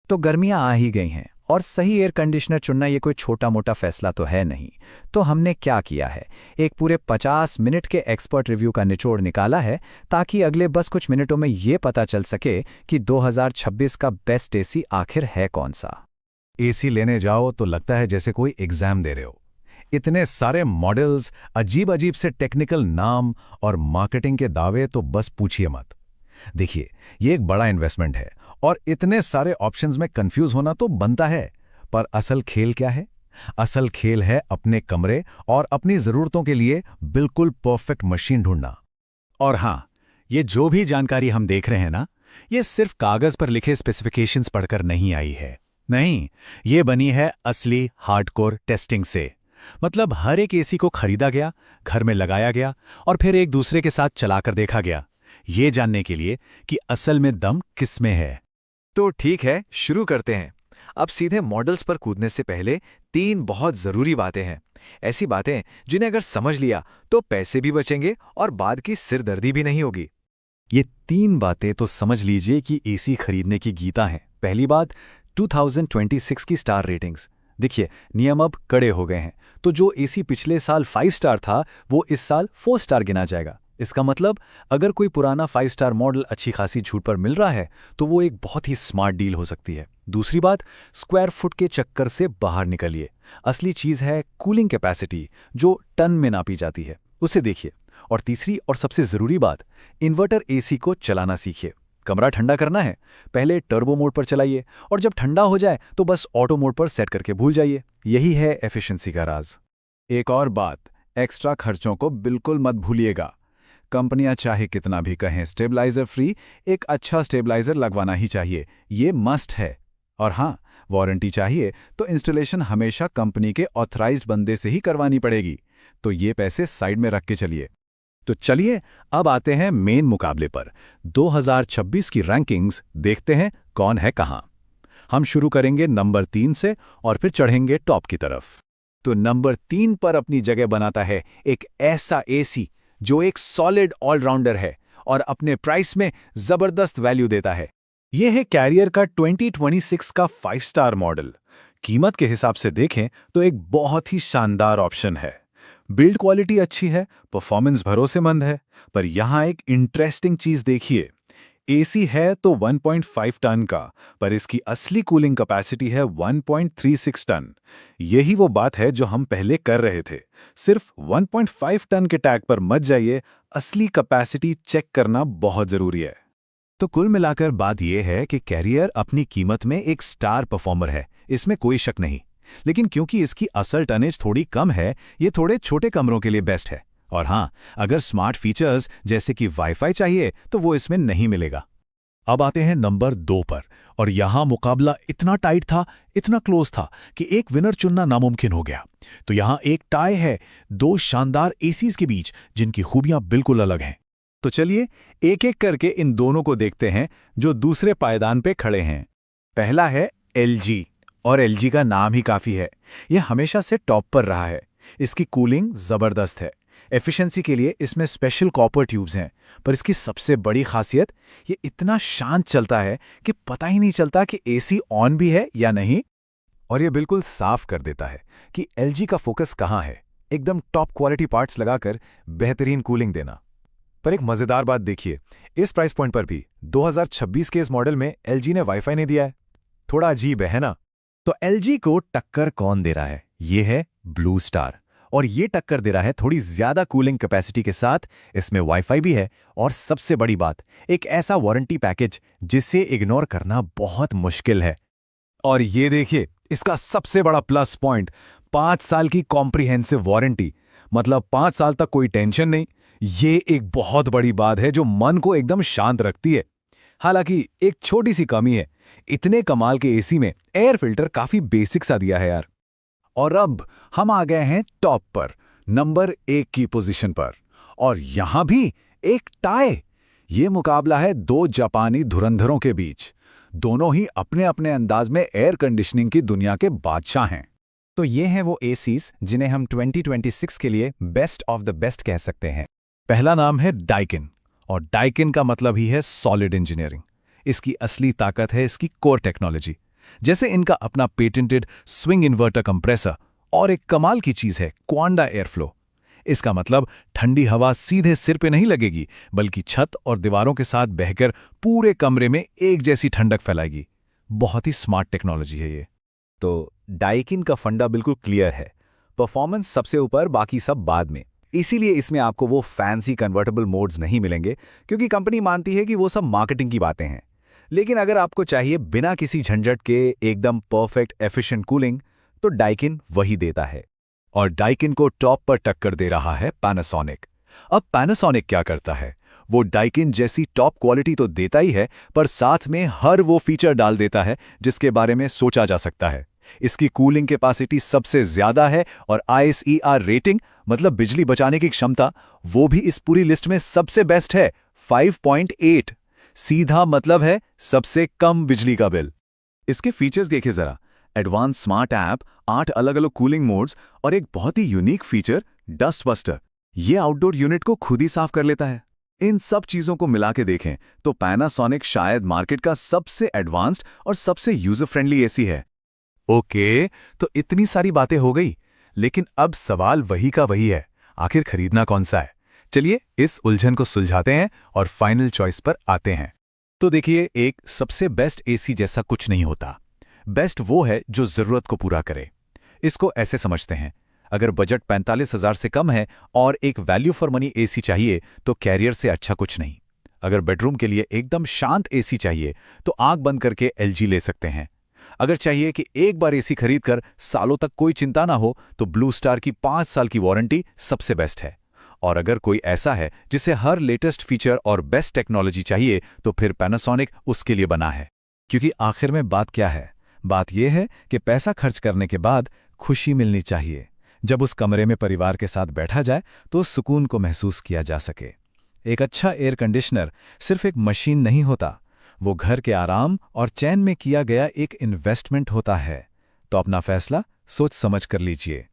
तो गर्मियां आ ही गई हैं और सही एयर कंडीशनर चुनना ये कोई छोटा मोटा फैसला तो है नहीं। तो हमने क्या किया है, एक पूरे 50 मिनट के एक्सपर्ट रिव्यू का निचोड़ निकाला है ताकि अगले बस कुछ मिनटों में ये पता चल सके कि 2026 का बेस्ट एसी आखिर है कौन सा। एसी लेने जाओ तो लगता है जैसे कोई एग्जाम दे रहे हो। इतने सारे मॉडल्स, अजीब अजीब से टेक्निकल नाम और मार्केटिंग के दावे तो बस पूछिए मत। देखिए, ये एक बड़ा इन्वेस्टमेंट है और इतने सारे ऑप्शंस में कंफ्यूज होना तो बनता है। पर असल खेल क्या है? असल खेल है अपने कमरे और अपनी जरूरतों के लिए बिल्कुल परफेक्ट मशीन ढूंढना। और हाँ, ये जो भी जानकारी हम देख रहे हैं ना, ये सिर्फ कागज पर लिखे स्पेसिफिकेशंस पढ़कर नहीं आई है। नहीं, ये बनी है असली हार्डकोर टेस्टिंग से। मतलब हर एक एसी को खरीदा गया, घर में लगाया गया और फिर एक दूसरे के साथ चलाकर देखा गया, ये जानने के लिए कि असल में दम किस में है। तो ठीक है, शुरू करते हैं। अब सीधे मॉडल्स पर कूदने से पहले 3 बहुत ज़रूरी बातें हैं। ऐसी बातें जिन्हें अगर समझ लिया तो पैसे भी बचेंगे और बाद की सिरदर्दी भी नहीं होगी। ये 3 बातें तो समझ लीजिए कि एसी खरीदने की गीता हैं। पहली बात, 2026 की स्टार रेटिंग्स। देखिए, नियम अब कड़े हो गए हैं, तो जो एसी पिछले साल 5 स्टार था वो इस साल 4 स्टार गिना जाएगा। इसका मतलब अगर कोई पुराना 5 स्टार मॉडल अच्छी खासी छूट पर मिल रहा है तो वो एक बहुत ही स्मार्ट डील हो सकती है। दूसरी बात, स्क्वायर फुट के चक्कर से बाहर निकलिए। असली चीज़ है कूलिंग कैपेसिटी, जो टन में नापी जाती है, उसे देखिए। और तीसरी और सबसे ज़रूरी बात, इन्वर्टर एसी को चलाना सीखिए। कमरा ठंडा करना है, पहले टर्बो मोड पर चलाइए और जब ठंडा हो जाए तो बस ऑटो मोड पर सेट करके भूल जाइए। यही है एफिशिएंसी का राज। एक और बात, एक्स्ट्रा खर्चों को बिल्कुल मत भूलिएगा। कंपनियां चाहे कितना भी कहें स्टेबलाइजर फ्री, एक अच्छा स्टेबलाइजर लगवाना ही चाहिए, ये मस्ट है। और हाँ, वारंटी चाहिए तो इंस्टॉलेशन हमेशा कंपनी के ऑथराइज्ड बंदे से ही करवानी पड़ेगी। तो ये पैसे साइड में रख के चलिए। तो चलिए अब आते हैं मेन मुकाबले पर। 2026 की रैंकिंग्स देखते हैं कौन है कहां। हम शुरू करेंगे नंबर 3 से और फिर चढ़ेंगे टॉप की तरफ। तो नंबर 3 पर अपनी जगह बनाता है एक ऐसा एसी जो एक सॉलिड ऑलराउंडर है और अपने प्राइस में जबरदस्त वैल्यू देता है। यह है कैरियर का 2026 का 5 स्टार मॉडल। कीमत के हिसाब से देखें तो एक बहुत ही शानदार ऑप्शन है। बिल्ड क्वालिटी अच्छी है, परफॉर्मेंस भरोसेमंद है। पर यहां एक इंटरेस्टिंग चीज देखिए, एसी है तो 1.5 टन का, पर इसकी असली कूलिंग कैपेसिटी है 1.36 टन। यही वो बात है जो हम पहले कर रहे थे। सिर्फ 1.5 टन के टैग पर मत जाइए, असली कैपेसिटी चेक करना बहुत जरूरी है। तो कुल मिलाकर बात यह है कि कैरियर अपनी कीमत में एक स्टार परफॉर्मर है, इसमें कोई शक नहीं। लेकिन क्योंकि इसकी असल टनेज थोड़ी कम है, ये थोड़े छोटे कमरों के लिए बेस्ट है। और हाँ, अगर स्मार्ट फीचर्स जैसे कि वाईफाई चाहिए तो वो इसमें नहीं मिलेगा। अब आते हैं नंबर 2 पर, और यहां मुकाबला इतना टाइट था, इतना क्लोज था कि एक विनर चुनना नामुमकिन हो गया। तो यहां एक टाई है 2 शानदार एसीज के बीच जिनकी खूबियां बिल्कुल अलग हैं। तो चलिए एक एक करके इन दोनों को देखते हैं जो दूसरे पायदान पे खड़े हैं। पहला है LG, और LG का नाम ही काफी है। यह हमेशा से टॉप पर रहा है। इसकी कूलिंग जबरदस्त है। एफिशिएंसी के लिए इसमें स्पेशल कॉपर ट्यूब्स हैं, पर इसकी सबसे बड़ी खासियत, ये इतना शांत चलता है कि पता ही नहीं चलता कि एसी ऑन भी है या नहीं। और ये बिल्कुल साफ कर देता है कि LG का फोकस कहां है, एकदम टॉप क्वालिटी पार्ट्स लगाकर बेहतरीन कूलिंग देना। पर एक मजेदार बात देखिए, इस प्राइस पॉइंट पर भी 2026 के इस मॉडल में LG ने वाईफाई नहीं दिया है। थोड़ा अजीब है ना? तो LG को टक्कर कौन दे रहा है? ये है ब्लू स्टार, और ये टक्कर दे रहा है थोड़ी ज्यादा कूलिंग कैपेसिटी के साथ। इसमें वाईफाई भी है, और सबसे बड़ी बात, एक ऐसा वारंटी पैकेज जिसे इग्नोर करना बहुत मुश्किल है। और ये देखिए, इसका सबसे बड़ा प्लस पॉइंट, 5 साल की कॉम्प्रिहेंसिव वारंटी। मतलब 5 साल तक कोई टेंशन नहीं। ये एक बहुत बड़ी बात है जो मन को एकदम शांत रखती है। हालांकि एक छोटी सी कमी है, इतने कमाल के एसी में एयर फिल्टर काफी बेसिक सा दिया है यार। और अब हम आ गए हैं टॉप पर, नंबर 1 की पोजीशन पर, और यहां भी एक टाई। ये मुकाबला है 2 जापानी धुरंधरों के बीच। दोनों ही अपने अपने अंदाज में एयर कंडीशनिंग की दुनिया के बादशाह हैं। तो ये हैं वो एसीज जिन्हें हम 2026 के लिए बेस्ट ऑफ द बेस्ट कह सकते हैं। पहला नाम है डाइकिन, और डाइकिन का मतलब ही है सॉलिड इंजीनियरिंग। इसकी असली ताकत है इसकी कोर टेक्नोलॉजी। जैसे इनका अपना पेटेंटेड स्विंग इन्वर्टर कंप्रेसर और एक कमाल की चीज है क्वांडा एयरफ्लो। इसका मतलब ठंडी हवा सीधे सिर पे नहीं लगेगी, बल्कि छत और दीवारों के साथ बहकर पूरे कमरे में एक जैसी ठंडक फैलाएगी। बहुत ही स्मार्ट टेक्नोलॉजी है ये। तो डाइकिन का फंडा बिल्कुल क्लियर है, परफॉर्मेंस सबसे ऊपर, बाकी सब बाद में। इसीलिए इसमें आपको वो फैंसी कन्वर्टेबल मोड्स नहीं मिलेंगे, क्योंकि कंपनी मानती है कि वो सब मार्केटिंग की बातें हैं। लेकिन अगर आपको चाहिए बिना किसी झंझट के एकदम परफेक्ट एफिशिएंट कूलिंग, तो डाइकिन वही देता है। और डाइकिन को टॉप पर टक्कर दे रहा है पैनासोनिक। अब पैनासोनिक क्या करता है? वो डाइकिन जैसी टॉप क्वालिटी तो देता ही है, पर साथ में हर वो फीचर डाल देता है जिसके बारे में सोचा जा सकता है। इसकी कूलिंग कैपेसिटी सबसे ज्यादा है और ISER रेटिंग, मतलब बिजली बचाने की क्षमता, वो भी इस पूरी लिस्ट में सबसे बेस्ट है, 5.8। सीधा मतलब है सबसे कम बिजली का बिल। इसके फीचर्स देखिए जरा। एडवांस स्मार्ट ऐप, 8 अलग अलग कूलिंग मोड्स और एक बहुत ही यूनिक फीचर डस्ट बस्टर। ये आउटडोर यूनिट को खुद ही साफ कर लेता है। इन सब चीजों को मिला के देखें तो पैनासोनिक शायद मार्केट का सबसे एडवांस्ड और सबसे यूजर फ्रेंडली एसी है। ओके, तो इतनी सारी बातें हो गई, लेकिन अब सवाल वही का वही है, आखिर खरीदना कौन सा है? चलिए इस उलझन को सुलझाते हैं और फाइनल चॉइस पर आते हैं। तो देखिए, एक सबसे बेस्ट एसी जैसा कुछ नहीं होता। बेस्ट वो है जो जरूरत को पूरा करे। इसको ऐसे समझते हैं, अगर बजट 45,000 से कम है और एक वैल्यू फॉर मनी एसी चाहिए तो कैरियर से अच्छा कुछ नहीं। अगर बेडरूम के लिए एकदम शांत एसी चाहिए तो आंख बंद करके LG ले सकते हैं। अगर चाहिए कि एक बार एसी खरीदकर सालों तक कोई चिंता ना हो तो ब्लू स्टार की 5 साल की वारंटी सबसे बेस्ट है। और अगर कोई ऐसा है जिसे हर लेटेस्ट फीचर और बेस्ट टेक्नोलॉजी चाहिए तो फिर पैनासोनिक उसके लिए बना है। क्योंकि आखिर में बात क्या है? बात यह है कि पैसा खर्च करने के बाद खुशी मिलनी चाहिए। जब उस कमरे में परिवार के साथ बैठा जाए तो उस सुकून को महसूस किया जा सके। एक अच्छा एयर कंडीशनर सिर्फ एक मशीन नहीं होता, वो घर के आराम और चैन में किया गया एक इन्वेस्टमेंट होता है। तो अपना फैसला सोच समझ कर लीजिए।